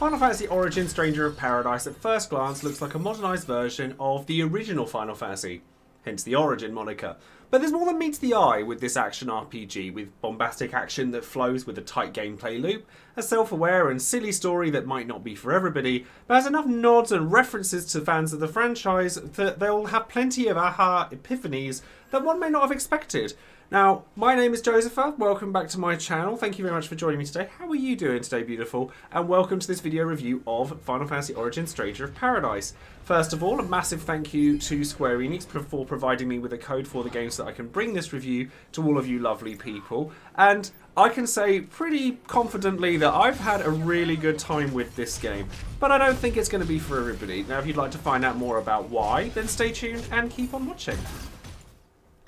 Final Fantasy Origin Stranger of Paradise at first glance looks like a modernised version of the original Final Fantasy, hence the Origin moniker. But there's more than meets the eye with this action RPG, with bombastic action that flows with a tight gameplay loop, a self-aware and silly story that might not be for everybody, but has enough nods and references to fans of the franchise that they'll have plenty of aha epiphanies that one may not have expected. Now, my name is Joesephyr, welcome back to my channel, thank you very much for joining me today. How are you doing today, beautiful? And welcome to this video review of Final Fantasy Origin Stranger of Paradise. First of all, a massive thank you to Square Enix for providing me with a code for the game so that I can bring this review to all of you lovely people. And I can say pretty confidently that I've had a really good time with this game, but I don't think it's going to be for everybody. Now, if you'd like to find out more about why, then stay tuned and keep on watching.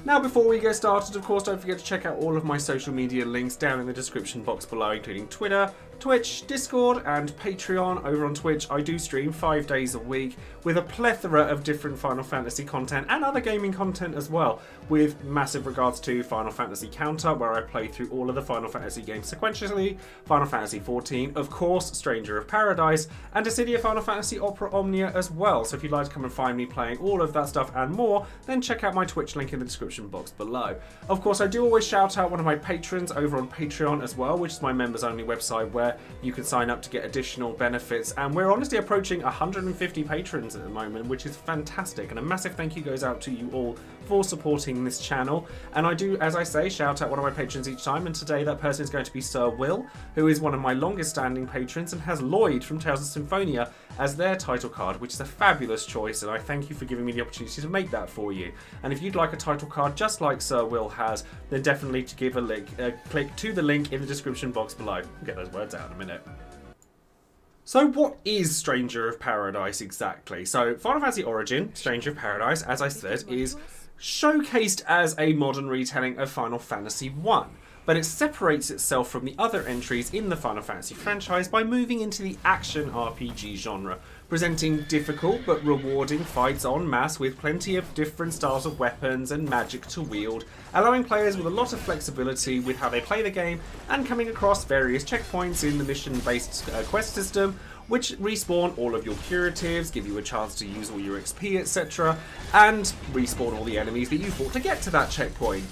Now, before we get started, of course, don't forget to check out all of my social media links down in the description box below, including Twitter, Twitch, Discord, and Patreon. Over on Twitch, I do stream 5 days a week with a plethora of different Final Fantasy content and other gaming content as well, with massive regards to Final Fantasy Counter, where I play through all of the Final Fantasy games sequentially, Final Fantasy XIV, of course, Stranger of Paradise, and Dissidia Final Fantasy Opera Omnia as well. So if you'd like to come and find me playing all of that stuff and more, then check out my Twitch link in the description box below. Of course, I do always shout out one of my patrons over on Patreon as well, which is my members only website where you can sign up to get additional benefits, and we're honestly approaching 150 patrons at the moment, which is fantastic, and a massive thank you goes out to you all for supporting this channel. And I do, as I say, shout out one of my patrons each time, and today that person is going to be Sir Will, who is one of my longest standing patrons and has Lloyd from Tales of Symphonia as their title card, which is a fabulous choice, and I thank you for giving me the opportunity to make that for you. And if you'd like a title card just like Sir Will has, then definitely to give a click to the link in the description box below. I'll get those words out in a minute. So what is Stranger of Paradise exactly? So Final Fantasy Origin, Stranger of Paradise, as I said, is showcased as a modern retelling of Final Fantasy 1. But it separates itself from the other entries in the Final Fantasy franchise by moving into the action RPG genre, presenting difficult but rewarding fights en masse with plenty of different styles of weapons and magic to wield, allowing players with a lot of flexibility with how they play the game and coming across various checkpoints in the mission-based quest system, which respawn all of your curatives, give you a chance to use all your XP, etc., and respawn all the enemies that you fought to get to that checkpoint.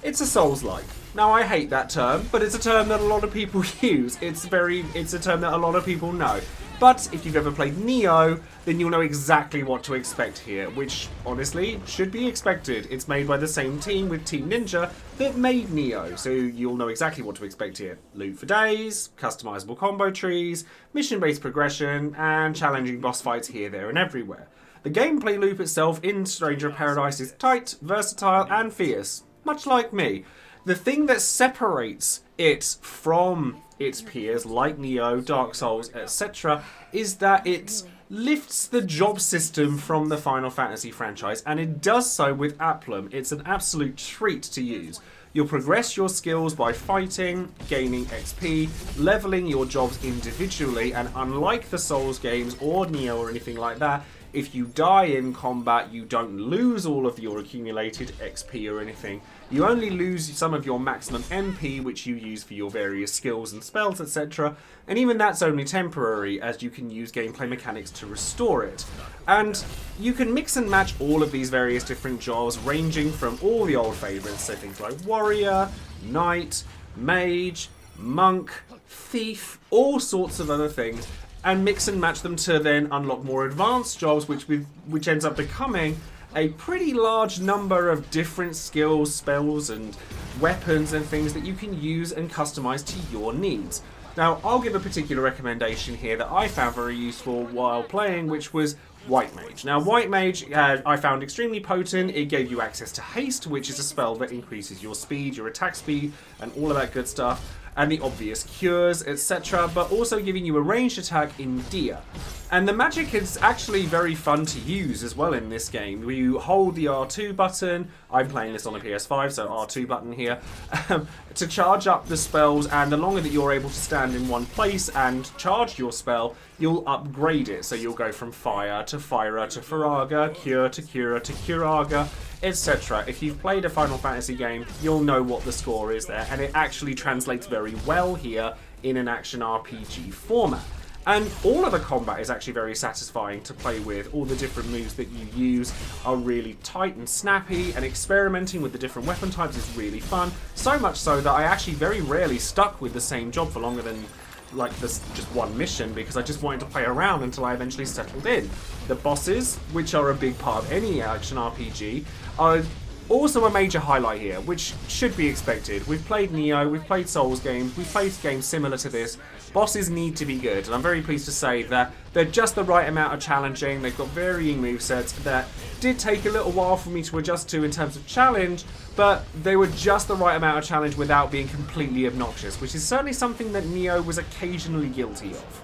It's a Souls-like. Now, I hate that term, but it's a term that a lot of people use. It's a term that a lot of people know. But if you've ever played Nioh, then you'll know exactly what to expect here, which, honestly, should be expected. It's made by the same team with Team Ninja that made Nioh, so you'll know exactly what to expect here. Loot for days, customizable combo trees, mission-based progression, and challenging boss fights here, there, and everywhere. The gameplay loop itself in Stranger of Paradise is tight, versatile, and fierce, much like me. The thing that separates it from its peers, like Nioh, Dark Souls, etc., is that it lifts the job system from the Final Fantasy franchise, and it does so with aplomb. It's an absolute treat to use. You'll progress your skills by fighting, gaining XP, leveling your jobs individually, and unlike the Souls games or Nioh or anything like that, if you die in combat, you don't lose all of your accumulated XP or anything. You only lose some of your maximum MP, which you use for your various skills and spells, etc. And even that's only temporary, as you can use gameplay mechanics to restore it. And you can mix and match all of these various different jobs, ranging from all the old favourites, so things like Warrior, Knight, Mage, Monk, Thief, all sorts of other things, and mix and match them to then unlock more advanced jobs, which ends up becoming a pretty large number of different skills, spells, and weapons and things that you can use and customize to your needs. Now, I'll give a particular recommendation here that I found very useful while playing, which was White Mage. Now, White Mage I found extremely potent. It gave you access to Haste, which is a spell that increases your speed, your attack speed, and all of that good stuff, and the obvious cures, etc., but also giving you a ranged attack in Dia. And the magic is actually very fun to use as well in this game. You hold the R2 button, I'm playing this on a PS5, so R2 button here, to charge up the spells, and the longer that you're able to stand in one place and charge your spell, you'll upgrade it. So you'll go from Fire to Fyra to Firaga, Cure to Cura to Curaga, etc. If you've played a Final Fantasy game, you'll know what the score is there, and it actually translates very well here in an action RPG format. And all of the combat is actually very satisfying to play with. All the different moves that you use are really tight and snappy, and experimenting with the different weapon types is really fun. So much so that I actually very rarely stuck with the same job for longer than like this just one mission, because I just wanted to play around until I eventually settled in. The bosses, which are a big part of any action RPG, are also a major highlight here, which should be expected. We've played Neo, we've played Souls games, we've played games similar to this. Bosses need to be good, and I'm very pleased to say that they're just the right amount of challenging. They've got varying movesets that did take a little while for me to adjust to in terms of challenge, but they were just the right amount of challenge without being completely obnoxious, which is certainly something that Neo was occasionally guilty of.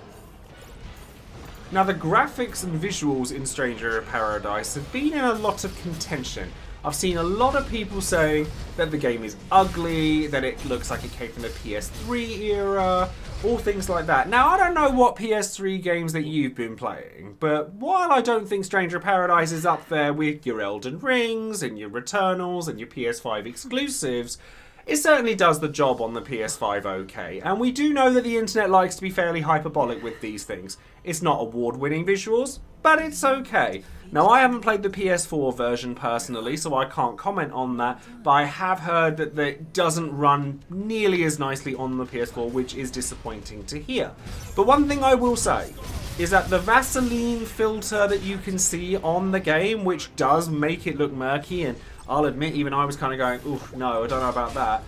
Now, the graphics and visuals in Stranger of Paradise have been in a lot of contention. I've seen a lot of people saying that the game is ugly, that it looks like it came from the PS3 era, all things like that. Now, I don't know what PS3 games that you've been playing, but while I don't think Stranger of Paradise is up there with your Elden Rings and your Returnals and your PS5 exclusives, it certainly does the job on the PS5 okay, and we do know that the internet likes to be fairly hyperbolic with these things. It's not award-winning visuals, but it's okay. Now, I haven't played the PS4 version personally, so I can't comment on that, but I have heard that it doesn't run nearly as nicely on the PS4, which is disappointing to hear. But one thing I will say is that the Vaseline filter that you can see on the game, which does make it look murky, and I'll admit even I was kind of going, oof, no, I don't know about that,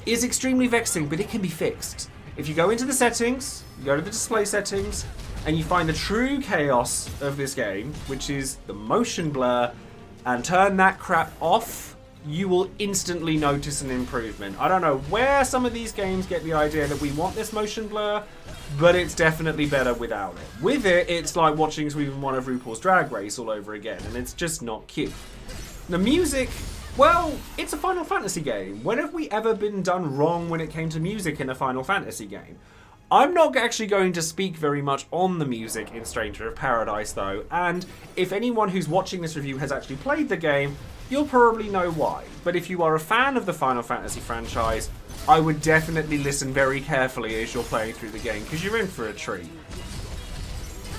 is extremely vexing, but it can be fixed. If you go into the settings, you go to the display settings, and you find the true chaos of this game, which is the motion blur, and turn that crap off, you will instantly notice an improvement. I don't know where some of these games get the idea that we want this motion blur, but it's definitely better without it. With it, it's like watching season 1 of RuPaul's Drag Race all over again, and it's just not cute. The music, well, it's a Final Fantasy game. When have we ever been done wrong when it came to music in a Final Fantasy game? I'm not actually going to speak very much on the music in Stranger of Paradise though, and if anyone who's watching this review has actually played the game, you'll probably know why. But if you are a fan of the Final Fantasy franchise, I would definitely listen very carefully as you're playing through the game, because you're in for a treat.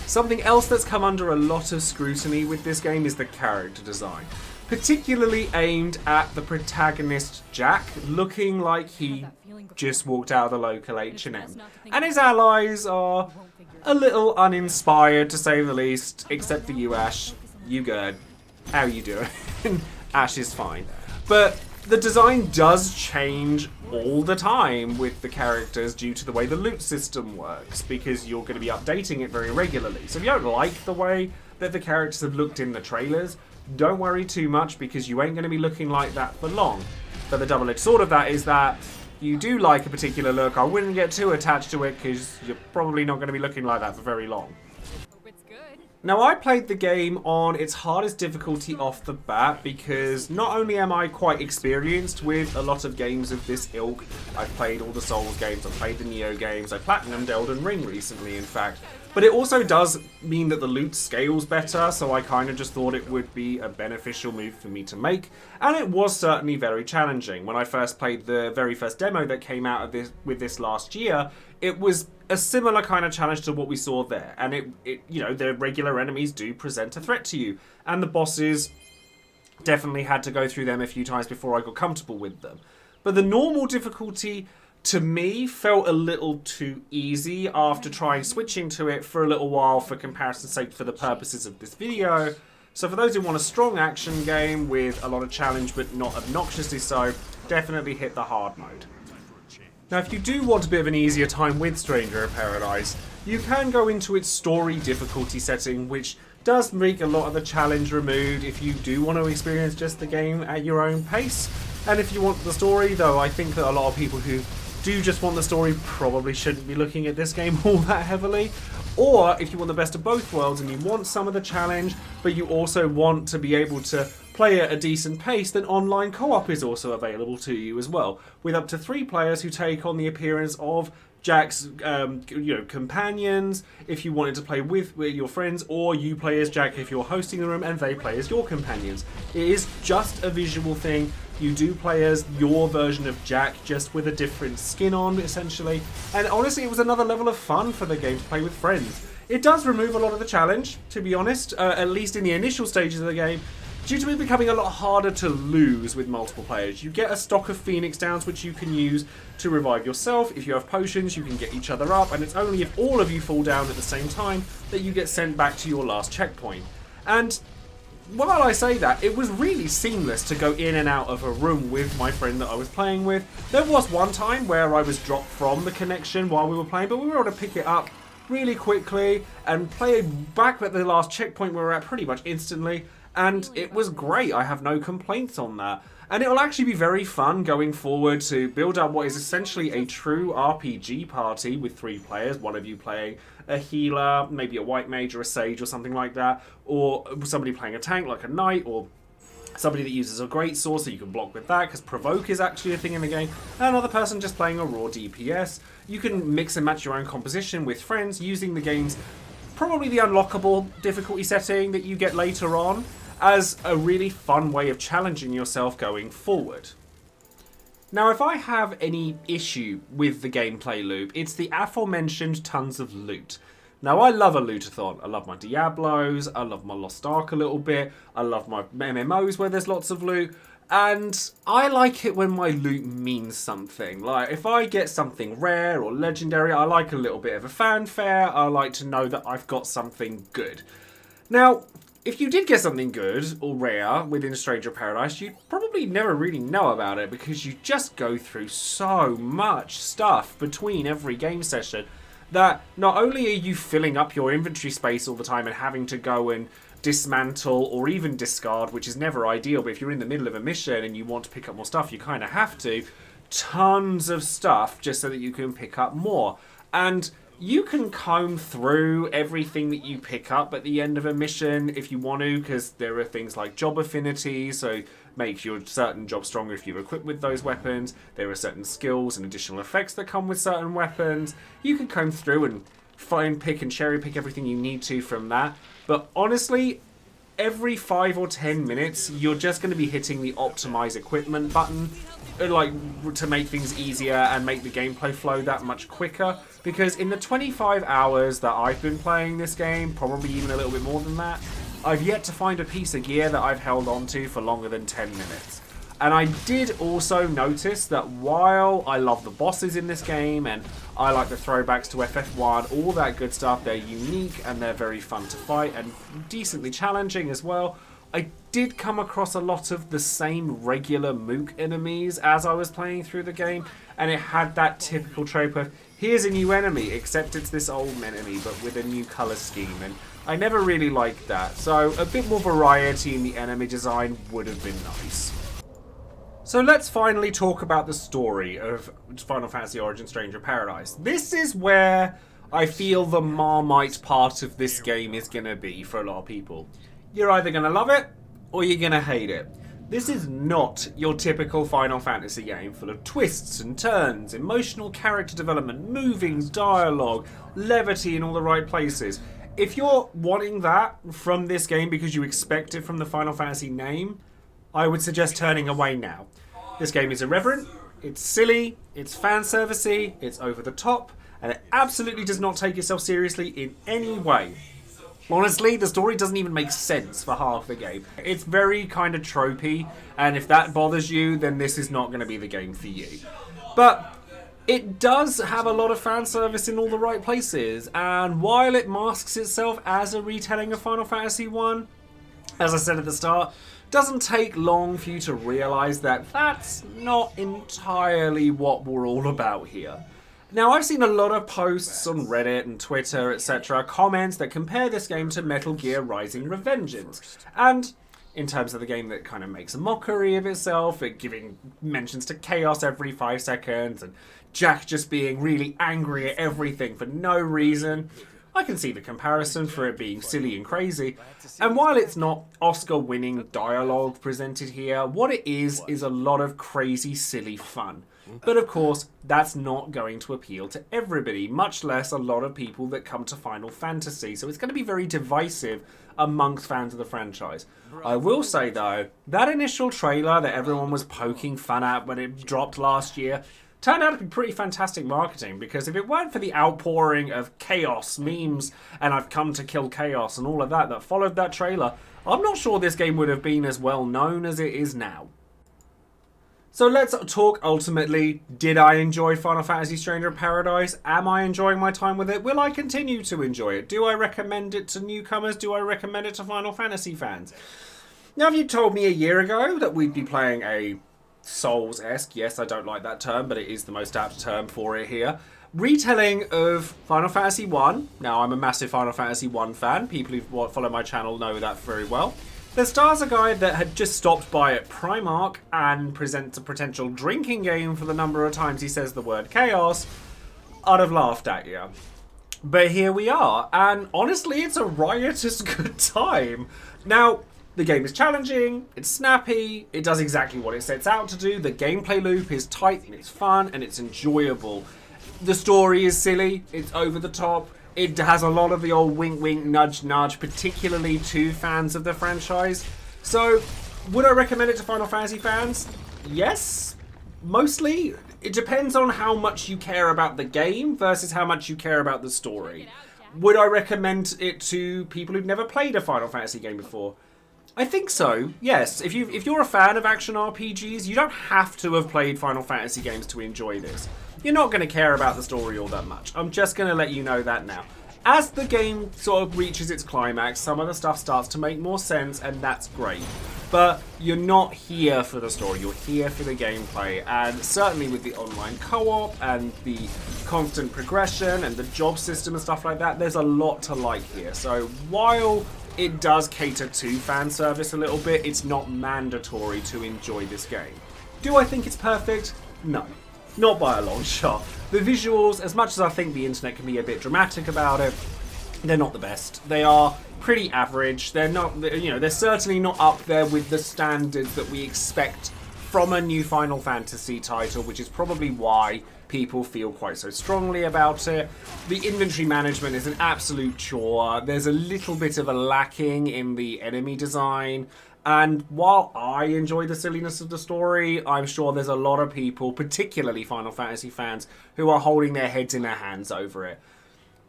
Something else that's come under a lot of scrutiny with this game is the character design. Particularly aimed at the protagonist Jack, looking like he just walked out of the local H&M. And his allies are a little uninspired, to say the least, except for you, Ash. You good. How you doing? Ash is fine. But the design does change all the time with the characters due to the way the loot system works, because you're going to be updating it very regularly. So if you don't like the way that the characters have looked in the trailers, don't worry too much, because you ain't going to be looking like that for long. But the double-edged sword of that is that you do like a particular look, I wouldn't get too attached to it, because you're probably not going to be looking like that for very long. Now, I played the game on its hardest difficulty off the bat, because not only am I quite experienced with a lot of games of this ilk, I've played all the Souls games, I've played the Neo games, I platinumed Elden Ring recently in fact, but it also does mean that the loot scales better, so I kind of just thought it would be a beneficial move for me to make, and it was certainly very challenging. When I first played the very first demo that came out of with this last year, it was a similar kind of challenge to what we saw there, and it you know, the regular enemies do present a threat to you, and the bosses definitely had to go through them a few times before I got comfortable with them. But the normal difficulty, to me, felt a little too easy after trying switching to it for a little while for comparison's sake for the purposes of this video. So for those who want a strong action game with a lot of challenge but not obnoxiously so, definitely hit the hard mode. Now, if you do want a bit of an easier time with Stranger of Paradise, you can go into its story difficulty setting, which does make a lot of the challenge removed if you do want to experience just the game at your own pace. And if you want the story, though, I think that a lot of people who do just want the story probably shouldn't be looking at this game all that heavily. Or if you want the best of both worlds and you want some of the challenge, but you also want to be able to play at a decent pace, then online co-op is also available to you as well, with up to 3 players who take on the appearance of Jack's companions if you wanted to play with your friends, or you play as Jack if you're hosting the room and they play as your companions. It is just a visual thing. You do play as your version of Jack, just with a different skin on, essentially. And honestly, it was another level of fun for the game to play with friends. It does remove a lot of the challenge, to be honest, at least in the initial stages of the game, due to it becoming a lot harder to lose with multiple players. You get a stock of Phoenix Downs which you can use to revive yourself. If you have potions, you can get each other up, and it's only if all of you fall down at the same time that you get sent back to your last checkpoint. And while I say that, it was really seamless to go in and out of a room with my friend that I was playing with. There was one time where I was dropped from the connection while we were playing, but we were able to pick it up really quickly and play back at the last checkpoint we were at pretty much instantly. And it was great. I have no complaints on that. And it will actually be very fun going forward to build up what is essentially a true RPG party with 3 players. One of you playing a healer, maybe a white mage or a sage or something like that. Or somebody playing a tank like a knight, or somebody that uses a great sword so you can block with that, because provoke is actually a thing in the game. And another person just playing a raw DPS. You can mix and match your own composition with friends using the game's probably the unlockable difficulty setting that you get later on, as a really fun way of challenging yourself going forward. Now, if I have any issue with the gameplay loop, it's the aforementioned tons of loot. Now, I love a lootathon. I love my Diablos, I love my Lost Ark a little bit, I love my MMOs where there's lots of loot, and I like it when my loot means something. Like, if I get something rare or legendary, I like a little bit of a fanfare. I like to know that I've got something good. Now, if you did get something good or rare within Stranger of Paradise, you'd probably never really know about it, because you just go through so much stuff between every game session that not only are you filling up your inventory space all the time and having to go and dismantle or even discard, which is never ideal, but if you're in the middle of a mission and you want to pick up more stuff, you kind of have to. Tons of stuff just so that you can pick up more. And you can comb through everything that you pick up at the end of a mission if you want to, because there are things like job affinity, so make your certain job stronger if you're equipped with those weapons. There are certain skills and additional effects that come with certain weapons. You can comb through and find, pick and cherry pick everything you need to from that. But honestly, every 5 or 10 minutes, you're just going to be hitting the optimize equipment button, like, to make things easier and make the gameplay flow that much quicker. Because in the 25 hours that I've been playing this game, probably even a little bit more than that, I've yet to find a piece of gear that I've held on to for longer than 10 minutes. And I did also notice that while I love the bosses in this game and I like the throwbacks to FF1, all that good stuff, they're unique and they're very fun to fight and decently challenging as well, I did come across a lot of the same regular Mook enemies as I was playing through the game, and it had that typical trope of, here's a new enemy, except it's this old enemy, but with a new colour scheme, and I never really liked that, so a bit more variety in the enemy design would have been nice. So let's finally talk about the story of Final Fantasy Origin Stranger of Paradise. This is where I feel the Marmite part of this game is going to be for a lot of people. You're either going to love it, or you're going to hate it. This is not your typical Final Fantasy game full of twists and turns, emotional character development, moving dialogue, levity in all the right places. If you're wanting that from this game because you expect it from the Final Fantasy name, I would suggest turning away now. This game is irreverent, it's silly, it's fan-servicey, it's over the top, and it absolutely does not take itself seriously in any way. Honestly, the story doesn't even make sense for half the game. It's very kind of tropey, and if that bothers you, then this is not going to be the game for you. But it does have a lot of fan service in all the right places, and while it masks itself as a retelling of Final Fantasy 1, as I said at the start, doesn't take long for you to realise that that's not entirely what we're all about here. Now, I've seen a lot of posts on Reddit and Twitter, etc., comments that compare this game to Metal Gear Rising: Revengeance. And in terms of the game that kind of makes a mockery of itself, it giving mentions to chaos every 5 seconds, and Jack just being really angry at everything for no reason. I can see the comparison for it being silly and crazy. And while it's not Oscar-winning dialogue presented here, what it is a lot of crazy, silly fun. But of course, that's not going to appeal to everybody, much less a lot of people that come to Final Fantasy. So it's going to be very divisive amongst fans of the franchise. I will say though, that initial trailer that everyone was poking fun at when it dropped last year turned out to be pretty fantastic marketing, because if it weren't for the outpouring of chaos, memes, and I've come to kill chaos and all of that followed that trailer, I'm not sure this game would have been as well known as it is now. So let's talk ultimately. Did I enjoy Final Fantasy Stranger of Paradise? Am I enjoying my time with it? Will I continue to enjoy it? Do I recommend it to newcomers? Do I recommend it to Final Fantasy fans? Now, if you told me a year ago that we'd be playing a Souls-esque, yes, I don't like that term, but it is the most apt term for it here, retelling of Final Fantasy 1. Now, I'm a massive Final Fantasy 1 fan. People who follow my channel know that very well. The stars a guy that had just stopped by at Primark and presents a potential drinking game for the number of times he says the word chaos. I'd have laughed at you. But here we are, and honestly, it's a riotous good time. Now, the game is challenging, it's snappy, it does exactly what it sets out to do, the gameplay loop is tight and it's fun and it's enjoyable. The story is silly, it's over the top, it has a lot of the old wink wink nudge nudge, particularly to fans of the franchise. So, would I recommend it to Final Fantasy fans? Yes, mostly. It depends on how much you care about the game versus how much you care about the story. Would I recommend it to people who've never played a Final Fantasy game before? I think so, yes. If you're a fan of action RPGs, you don't have to have played Final Fantasy games to enjoy this. You're not going to care about the story all that much. I'm just going to let you know that now. As the game sort of reaches its climax, some of the stuff starts to make more sense, and that's great. But you're not here for the story, you're here for the gameplay, and certainly with the online co-op and the constant progression and the job system and stuff like that, there's a lot to like here. So while it does cater to fan service a little bit, it's not mandatory to enjoy this game. Do I think it's perfect? No. Not by a long shot. The visuals, as much as I think the internet can be a bit dramatic about it, they're not the best. They are pretty average. They're not, they're certainly not up there with the standards that we expect from a new Final Fantasy title, which is probably why people feel quite so strongly about it. The inventory management is an absolute chore. There's a little bit of a lacking in the enemy design. And while I enjoy the silliness of the story, I'm sure there's a lot of people, particularly Final Fantasy fans, who are holding their heads in their hands over it.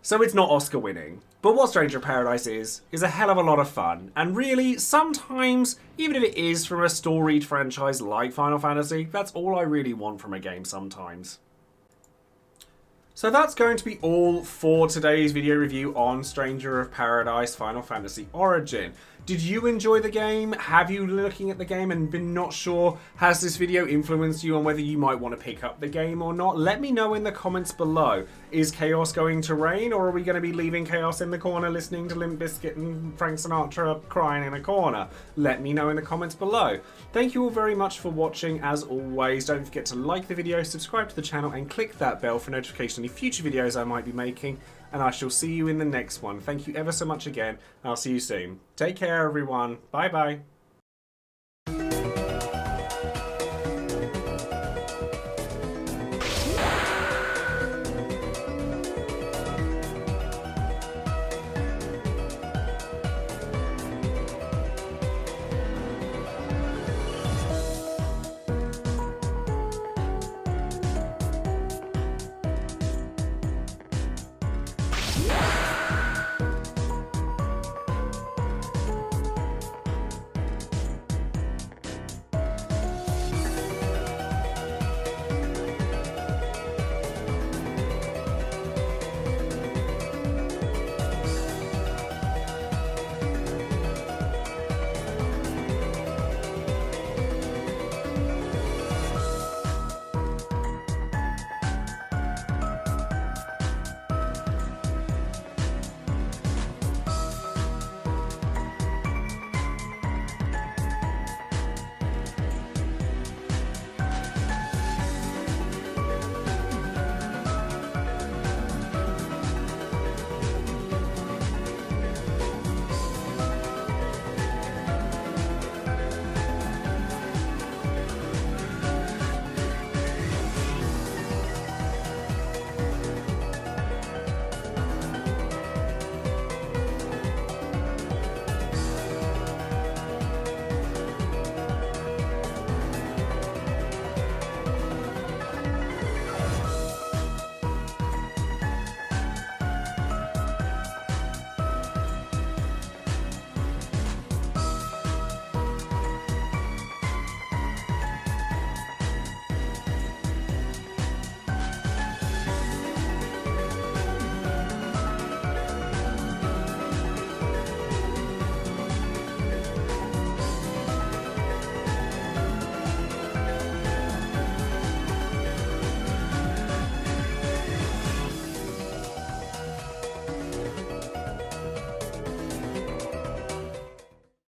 So it's not Oscar winning. But what Stranger of Paradise is a hell of a lot of fun. And really, sometimes, even if it is from a storied franchise like Final Fantasy, that's all I really want from a game sometimes. So that's going to be all for today's video review on Stranger of Paradise Final Fantasy Origin. Did you enjoy the game? Have you been looking at the game and been not sure? Has this video influenced you on whether you might want to pick up the game or not? Let me know in the comments below. Is chaos going to reign, or are we going to be leaving chaos in the corner listening to Limp Bizkit and Frank Sinatra crying in a corner? Let me know in the comments below. Thank you all very much for watching. As always, don't forget to like the video, subscribe to the channel and click that bell for notification of any future videos I might be making. And I shall see you in the next one. Thank you ever so much again. I'll see you soon. Take care, everyone. Bye-bye.